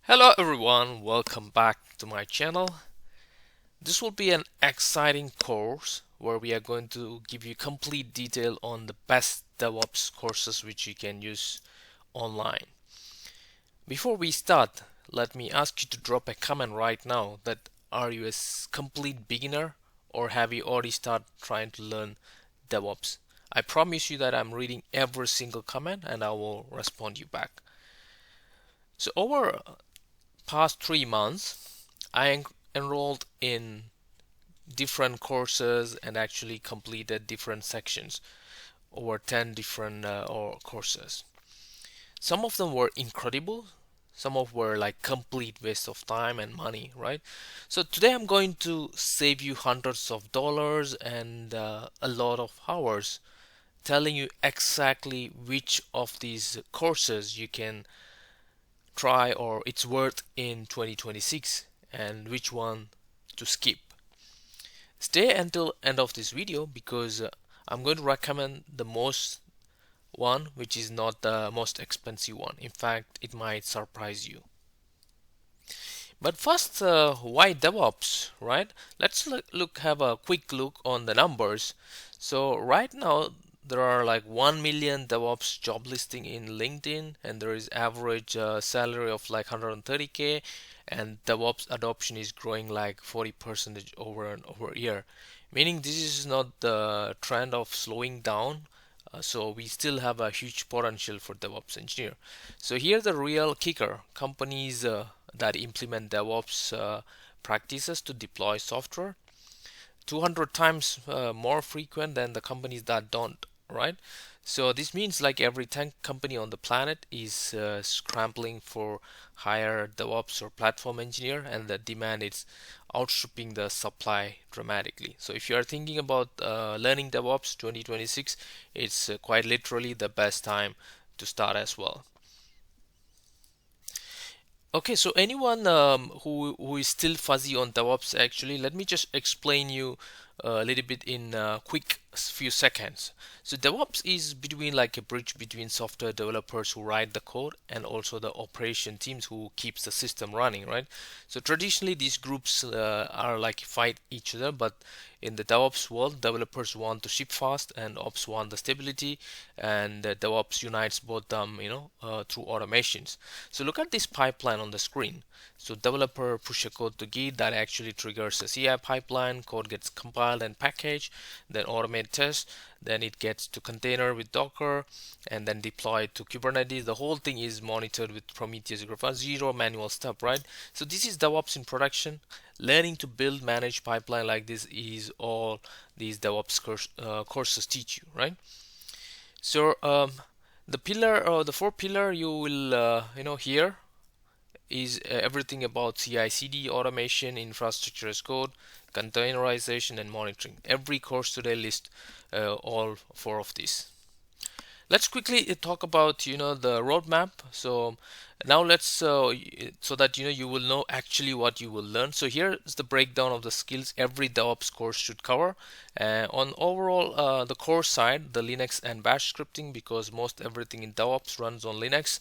Hello everyone, welcome back to my channel. This will be an exciting course where we are going to give you complete detail on the best DevOps courses which you can use online. Before we start, let me ask you to drop a comment right now that are you a complete beginner or have you already started trying to learn DevOps? I promise you that I'm reading every single comment and I will respond you back. So over past 3 months, I enrolled in different courses and actually completed different sections, over 10 different courses. Some of them were incredible, some of were like complete waste of time and money, right? So today I'm going to save you hundreds of dollars and a lot of hours telling you exactly which of these courses you can try or it's worth in 2026 and which one to skip. Stay until end of this video because I'm going to recommend the most one which is not the most expensive one. In fact, it might surprise you. But first, why DevOps, right? Let's have a quick look on the numbers. So right now there are like 1 million DevOps job listing in LinkedIn, and there is average salary of like 130K, and DevOps adoption is growing like 40% over and over a year. Meaning this is not the trend of slowing down. So we still have a huge potential for DevOps engineer. So here the real kicker: companies that implement DevOps practices to deploy software 200 times more frequent than the companies that don't, right? So this means like every 10 company on the planet is scrambling for higher DevOps or platform engineer, and the demand is outstripping the supply dramatically. So if you are thinking about learning DevOps 2026, it's quite literally the best time to start as well. Okay, so anyone who is still fuzzy on DevOps, actually, let me just explain you a little bit in a quick few seconds. So DevOps is between like a bridge between software developers who write the code and also the operation teams who keeps the system running, right? So traditionally these groups are like fight each other, but in the DevOps world, developers want to ship fast and ops want the stability, and DevOps unites both them, through automations. So look at this pipeline on the screen. So developer push a code to Git that actually triggers a CI pipeline, code gets compiled and packaged, then automate test, then it gets to container with Docker, and then deployed to Kubernetes. The whole thing is monitored with Prometheus Grafana, zero manual step, right? So this is DevOps in production. Learning to build, manage pipeline like this is all these DevOps courses teach you, right? So the pillar or the four pillar you will hear is everything about CI/CD, automation, infrastructure as code, containerization, and monitoring. Every course today lists all four of these. Let's quickly talk about the roadmap. So now let's so that you will know actually what you will learn. So here is the breakdown of the skills every DevOps course should cover. On overall the core side, the Linux and Bash scripting, because most everything in DevOps runs on Linux.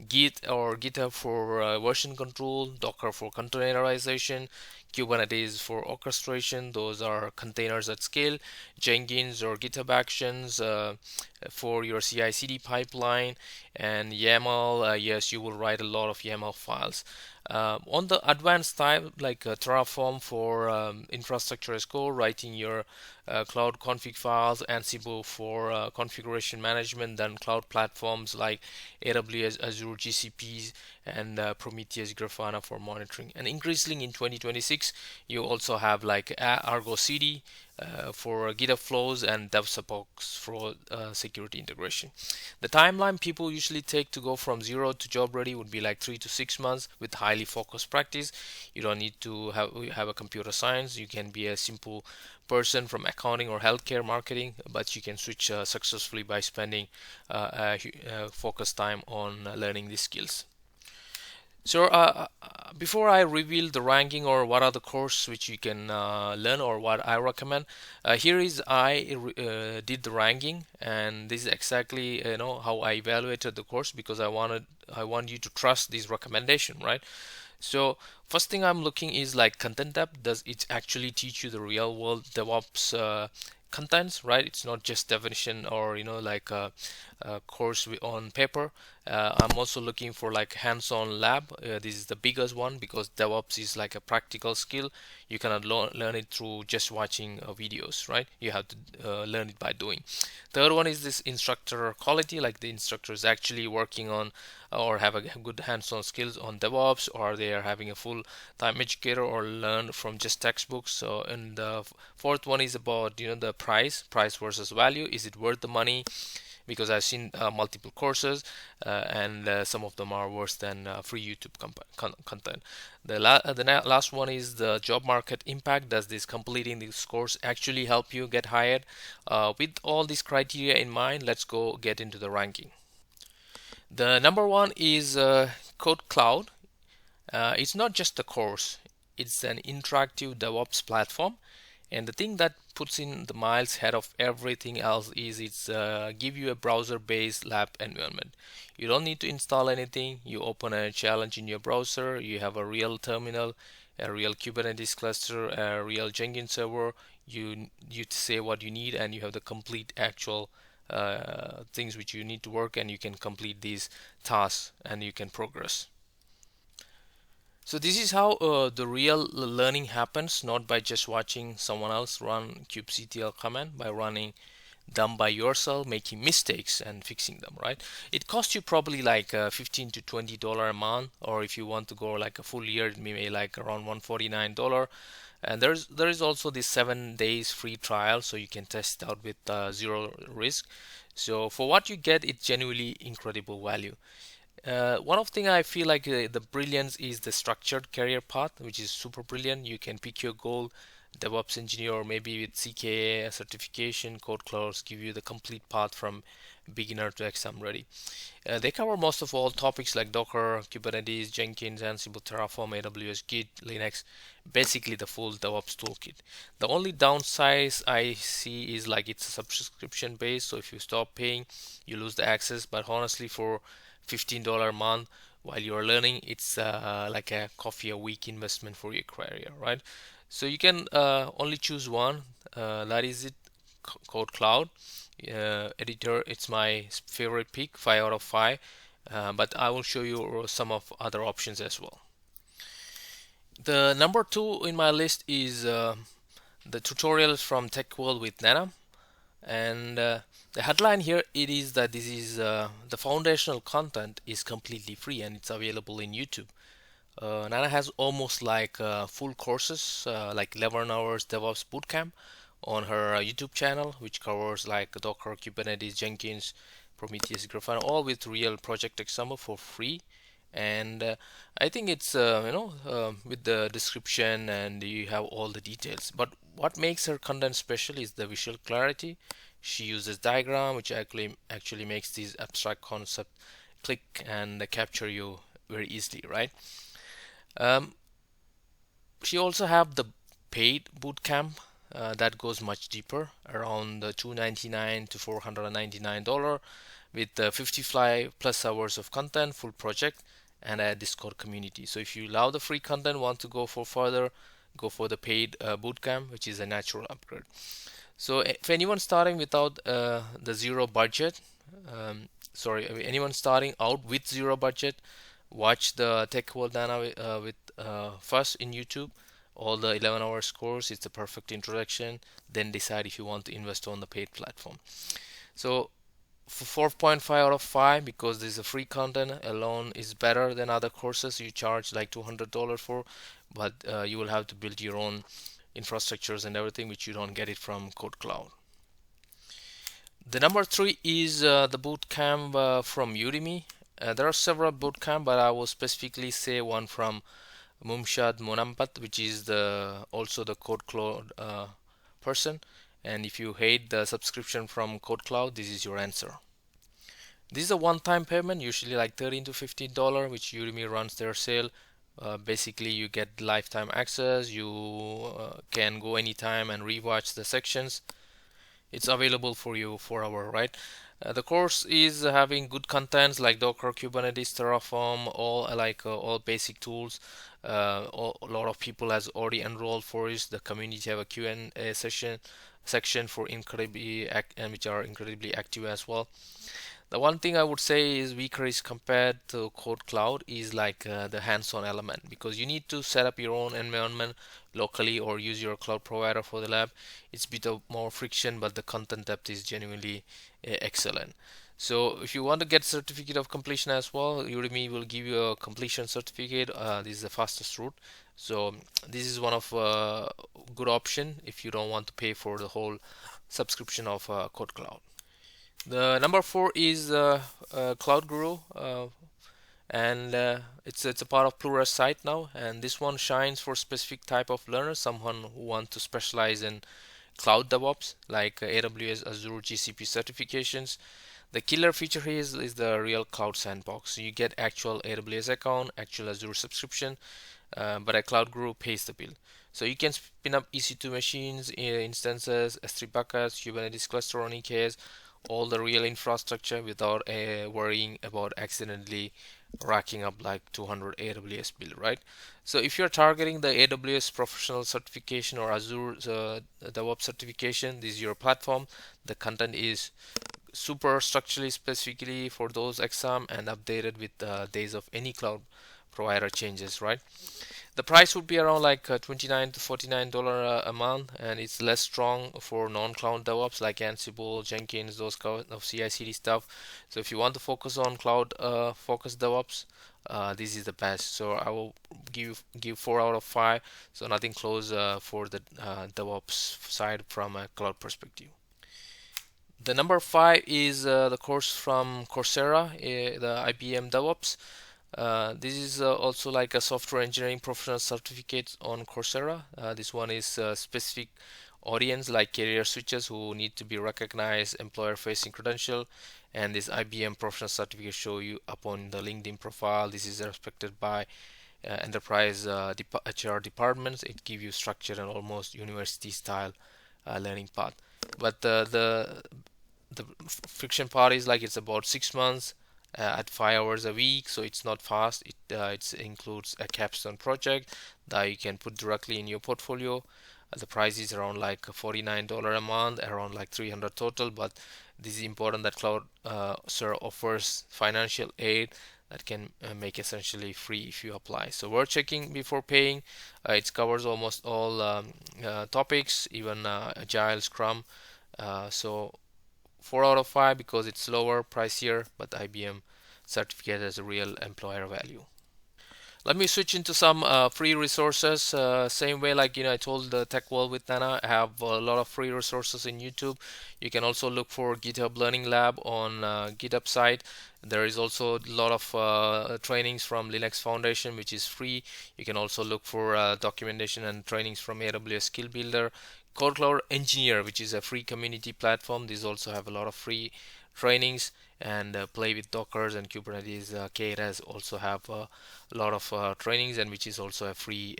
Git or GitHub for version control, Docker for containerization, Kubernetes for orchestration, those are containers at scale, Jenkins or GitHub Actions for your CI/CD pipeline, and YAML. Yes, you will write a lot of YAML files. On the advanced type, like Terraform for infrastructure as code, writing your cloud config files, Ansible for configuration management, then cloud platforms like AWS, Azure, GCPs, and Prometheus Grafana for monitoring. And increasingly in 2026, you also have like Argo CD for GitHub flows and DevSupports for security integration. The timeline people usually take to go from zero to job ready would be like 3 to 6 months with highly focused practice. You don't need to have a computer science. You can be a simple person from accounting or healthcare marketing, but you can switch successfully by spending focused time on learning these skills. So before I reveal the ranking or what are the course which you can learn or what I recommend, here is did the ranking, and this is exactly how I evaluated the course, because I want you to trust this recommendation, right? So first thing I'm looking is like content depth. Does it actually teach you the real world DevOps contents, right? It's not just definition or like a course on paper. I'm also looking for like hands-on lab. This is the biggest one because DevOps is like a practical skill. You cannot learn it through just watching videos, right? You have to learn it by doing. Third one is this instructor quality, like the instructor is actually working on or have a good hands-on skills on DevOps, or they are having a full-time educator or learn from just textbooks. So, and the fourth one is about the price versus value. Is it worth the money? Because I've seen multiple courses, and some of them are worse than free YouTube content. The last one is the job market impact. Does this completing this course actually help you get hired? With all these criteria in mind, let's go get into the ranking. The number one is KodeKloud. It's not just a course, it's an interactive DevOps platform. And the thing that puts in the miles ahead of everything else is it's give you a browser-based lab environment. You don't need to install anything. You open a challenge in your browser. You have a real terminal, a real Kubernetes cluster, a real Jenkins server. You say what you need, and you have the complete actual things which you need to work, and you can complete these tasks and you can progress. So this is how the real learning happens, not by just watching someone else run kubectl command, by running them by yourself, making mistakes and fixing them, right? It costs you probably like $15 to $20 a month, or if you want to go like a full year, it may be like around $149. And there is also this 7 days free trial, so you can test out with zero risk. So for what you get, it's genuinely incredible value. One of the thing I feel like the brilliance is the structured career path, which is super brilliant. You can pick your goal, DevOps engineer, or maybe with CKA certification. KodeKloud give you the complete path from beginner to exam ready. They cover most of all topics like Docker, Kubernetes, Jenkins, Ansible, Terraform, AWS, Git, Linux, basically the full DevOps toolkit. The only downside I see is like it's a subscription based, so if you stop paying, you lose the access. But honestly, for $15 a month while you're learning, it's like a coffee a week investment for your career, right? So you can only choose one. That is it, KodeKloud. Editor, it's my favorite pick, 5 out of 5. But I will show you some of other options as well. The number 2 in my list is the tutorials from TechWorld with Nana. And the headline here, it is that this is the foundational content is completely free and it's available in YouTube. Nana has almost like full courses, like 11 hours DevOps bootcamp on her YouTube channel, which covers like Docker, Kubernetes, Jenkins, Prometheus, Grafana, all with real project example for free. And I think it's with the description, and you have all the details. But what makes her content special is the visual clarity. She uses diagram, which actually makes these abstract concept click and capture you very easily, right? She also have the paid bootcamp that goes much deeper, around $299 to $499, with 55 plus hours of content, full project, and a Discord community. So if you love the free content, want to go for further, go for the paid bootcamp, which is a natural upgrade. So if anyone starting without the zero budget, anyone starting out with zero budget, watch the TechWorld Dana with first in YouTube, all the 11 hours course. It's the perfect introduction. Then decide if you want to invest on the paid platform. So for 4.5 out of 5, because this is a free content alone is better than other courses you charge like $200 for, but you will have to build your own infrastructures and everything, which you don't get it from KodeKloud. The number 3 is the bootcamp from Udemy. There are several bootcamp, but I will specifically say one from Mumshad Monampat, which is also the KodeKloud person. And if you hate the subscription from KodeKloud, this is your answer. This is a one-time payment, usually like $13 to $15, which Udemy runs their sale Basically, you get lifetime access. You can go anytime and rewatch the sections. It's available for you for hour, right? The course is having good contents like Docker, Kubernetes, Terraform, all basic tools. A lot of people has already enrolled for it. The community have a Q&A section for and which are incredibly active as well. The one thing I would say is weaker is compared to KodeKloud is like the hands-on element, because you need to set up your own environment locally or use your cloud provider for the lab. It's a bit of more friction, but the content depth is genuinely excellent. So if you want to get certificate of completion as well, Udemy will give you a completion certificate. This is the fastest route. So this is one of good option if you don't want to pay for the whole subscription of KodeKloud. The number four is Cloud Guru, and it's a part of Plural's site now. And this one shines for specific type of learner, someone who want to specialize in cloud DevOps like AWS, Azure, GCP certifications. The killer feature here is the real cloud sandbox. So you get actual AWS account, actual Azure subscription, but a cloud guru pays the bill. So you can spin up EC2 machines, instances, S3 buckets, Kubernetes cluster on EKS, all the real infrastructure without worrying about accidentally racking up like 200 AWS bill, right? So if you're targeting the AWS professional certification or Azure DevOps certification, this is your platform. The content is super structurally specifically for those exam and updated with days of any cloud provider changes, right? The price would be around like $29 to $49 a month, and it's less strong for non-cloud DevOps like Ansible, Jenkins, those kind of CI/CD stuff. So if you want to focus on cloud focused DevOps, this is the best. So I will give 4 out of 5. So nothing close for the DevOps side from a cloud perspective. The number 5 is the course from Coursera, the IBM DevOps. This is also like a software engineering professional certificate on Coursera. This one is specific audience like career switchers who need to be recognized employer facing credential, and this IBM professional certificate show you up on the LinkedIn profile. This is respected by enterprise HR departments. It gives you structure and almost university style learning path. But the friction part is like it's about 6 months at 5 hours a week, so it's not fast. It includes a capstone project that you can put directly in your portfolio. The price is around like $49 a month, around like 300 total. But this is important that Cloud Sir offers financial aid that can make essentially free if you apply. So worth checking before paying. It covers almost all topics, even Agile, Scrum. So 4 out of 5 because it's lower, pricier, but IBM certificate has a real employer value. Let me switch into some free resources. Same way like I told the TechWorld with Nana, I have a lot of free resources in YouTube. You can also look for GitHub Learning Lab on GitHub site. There is also a lot of trainings from Linux Foundation, which is free. You can also look for documentation and trainings from AWS Skill Builder. KodeKloud Engineer, which is a free community platform. These also have a lot of free trainings, and play with Dockers and Kubernetes. KRAS also have a lot of trainings, and which is also a free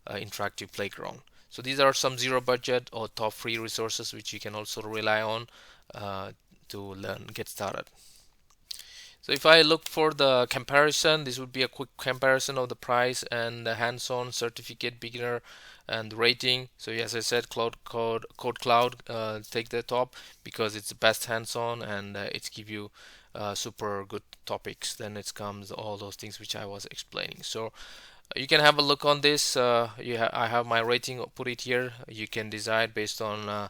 interactive playground. So these are some zero budget or top free resources which you can also rely on to learn, get started. So if I look for the comparison, this would be a quick comparison of the price and the hands-on, certificate, beginner, and rating. So as I said, KodeKloud take the top because it's the best hands-on, and it's give you super good topics. Then it comes all those things which I was explaining. So you can have a look on this. I have my rating, put it here. You can decide based on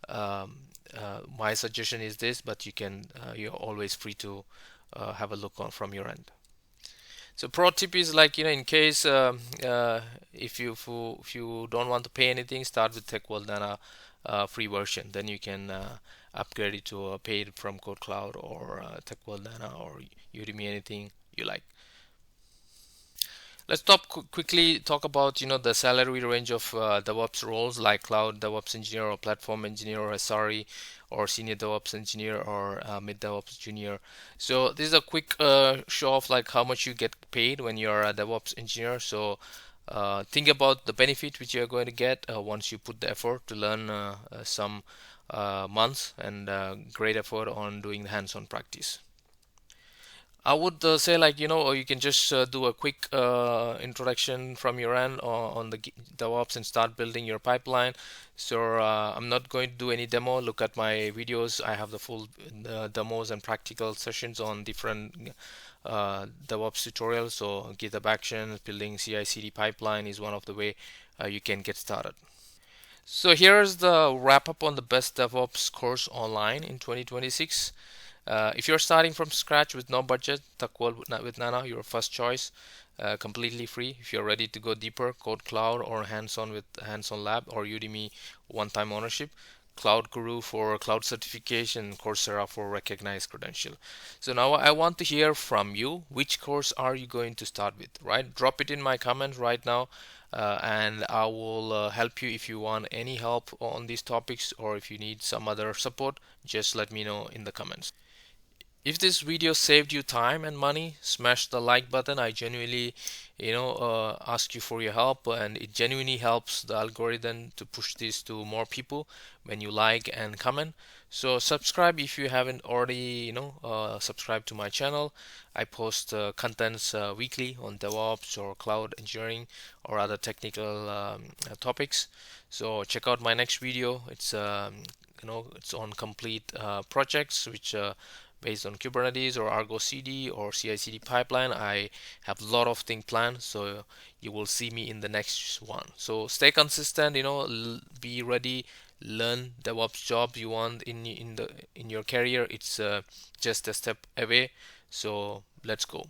my suggestion is this, but you're always free to have a look on from your end. So pro tip is like in case if you don't want to pay anything, start with TechWorld and a free version. Then you can upgrade it to a paid from KodeKloud or TechWorld Nana or Udemy, anything you like. Let's quickly talk about the salary range of DevOps roles like cloud DevOps engineer or platform engineer or SRE or senior DevOps engineer or mid DevOps junior. So this is a quick show of like how much you get paid when you're a DevOps engineer. So think about the benefit which you're going to get once you put the effort to learn some months and great effort on doing the hands-on practice. I would say like you can just do a quick introduction from your end on the DevOps and start building your pipeline. So I'm not going to do any demo. Look at my videos. I have the full demos and practical sessions on different DevOps tutorials. So GitHub Actions, building CI/CD pipeline is one of the way you can get started. So here's the wrap up on the best DevOps course online in 2026. If you're starting from scratch with no budget, TechWorld with Nana, your first choice, completely free. If you're ready to go deeper, KodeKloud or hands-on with hands-on lab or Udemy one-time ownership. Cloud Guru for cloud certification, Coursera for recognized credential. So now I want to hear from you. Which course are you going to start with, right? Drop it in my comments right now, and I will help you if you want any help on these topics or if you need some other support, just let me know in the comments. If this video saved you time and money, smash the like button. I genuinely ask you for your help, and it genuinely helps the algorithm to push this to more people when you like and comment. So subscribe if you haven't already subscribed to my channel. I post contents weekly on DevOps or cloud engineering or other technical topics. So check out my next video. It's on complete projects which based on Kubernetes or Argo CD or CI/CD pipeline. I have a lot of things planned, so you will see me in the next one. So stay consistent, be ready, learn DevOps job you want in your career. It's just a step away. So let's go.